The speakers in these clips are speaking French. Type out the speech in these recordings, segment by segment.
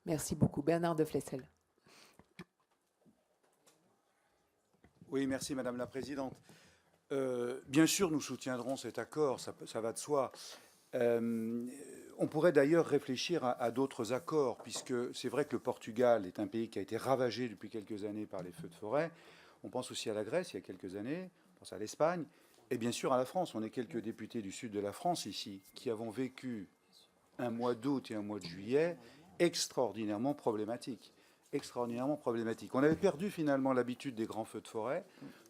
Merci beaucoup. Bernard de Flessel. Oui, merci Madame la Présidente. Bien sûr, nous soutiendrons cet accord, ça va de soi. On pourrait d'ailleurs réfléchir à d'autres accords, puisque c'est vrai que le Portugal est un pays qui a été ravagé depuis quelques années par les feux de forêt. On pense aussi à la Grèce il y a quelques années, on pense à l'Espagne, et bien sûr à la France. On est quelques députés du sud de la France ici, qui avons vécu un mois d'août et un mois de juillet extraordinairement problématiques. Extraordinairement problématiques. On avait perdu finalement l'habitude des grands feux de forêt.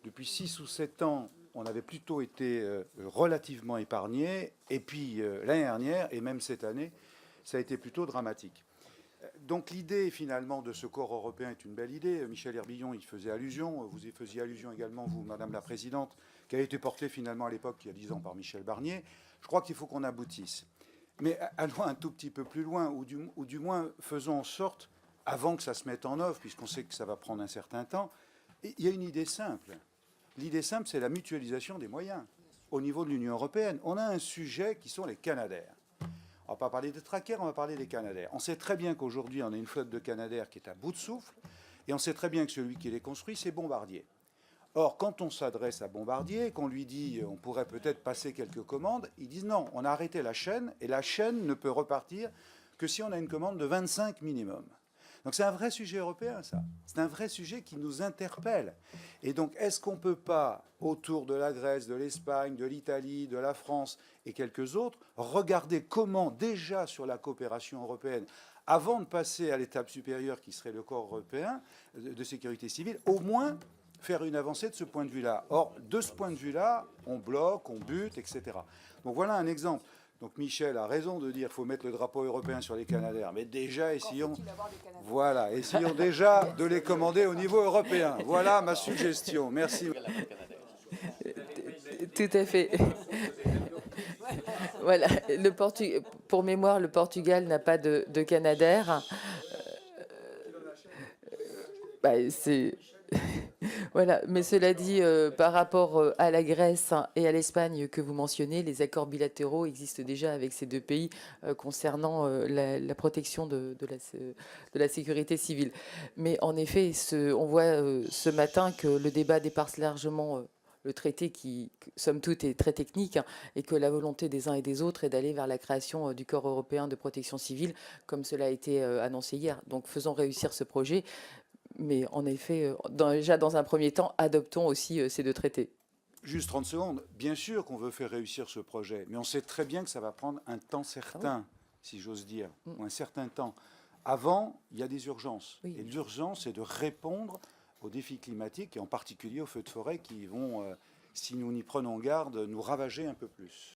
Depuis 6 ou 7 ans, on avait plutôt été relativement épargné. Et puis l'année dernière, et même cette année, ça a été plutôt dramatique. Donc l'idée finalement de ce corps européen est une belle idée. Michel Herbillon y faisait allusion, vous y faisiez allusion également, vous, Madame la Présidente, qui a été portée finalement à l'époque, il y a 10 ans, par Michel Barnier. Je crois qu'il faut qu'on aboutisse. Mais allons un tout petit peu plus loin, ou du moins faisons en sorte, avant que ça se mette en œuvre, puisqu'on sait que ça va prendre un certain temps, il y a une idée simple. L'idée simple, c'est la mutualisation des moyens au niveau de l'Union européenne. On a un sujet qui sont les Canadair. On ne va pas parler des trackers, on va parler des Canadair. On sait très bien qu'aujourd'hui, on a une flotte de Canadair qui est à bout de souffle, et on sait très bien que celui qui les construit, c'est Bombardier. Or, quand on s'adresse à Bombardier, qu'on lui dit on pourrait peut-être passer quelques commandes, ils disent non, on a arrêté la chaîne, et la chaîne ne peut repartir que si on a une commande de 25 minimum. Donc c'est un vrai sujet européen, ça. C'est un vrai sujet qui nous interpelle. Et donc, est-ce qu'on ne peut pas, autour de la Grèce, de l'Espagne, de l'Italie, de la France et quelques autres, regarder comment, déjà sur la coopération européenne, avant de passer à l'étape supérieure qui serait le corps européen de sécurité civile, au moins faire une avancée de ce point de vue-là. Or, de ce point de vue-là, on bloque, on bute, etc. Donc voilà un exemple. Donc Michel a raison de dire qu'il faut mettre le drapeau européen sur les Canadair, mais déjà essayons, voilà, essayons déjà de les commander au niveau européen. Voilà ma suggestion. Merci. Tout à fait. Voilà. Pour mémoire, le Portugal n'a pas de Canadair. Bah, c'est voilà. Mais cela dit, par rapport à la Grèce et à l'Espagne que vous mentionnez, les accords bilatéraux existent déjà avec ces deux pays concernant la protection de la sécurité civile. Mais en effet, on voit ce matin que le débat dépasse largement le traité qui, somme toute, est très technique, hein, et que la volonté des uns et des autres est d'aller vers la création du corps européen de protection civile, comme cela a été annoncé hier. Donc faisons réussir ce projet. Mais en effet, déjà dans un premier temps, adoptons aussi ces deux traités. Juste 30 secondes. Bien sûr qu'on veut faire réussir ce projet, mais on sait très bien que ça va prendre un temps certain, si j'ose dire, ou un certain temps. Avant, il y a des urgences. Oui. Et l'urgence, c'est de répondre aux défis climatiques, et en particulier aux feux de forêt qui vont, si nous n'y prenons garde, nous ravager un peu plus.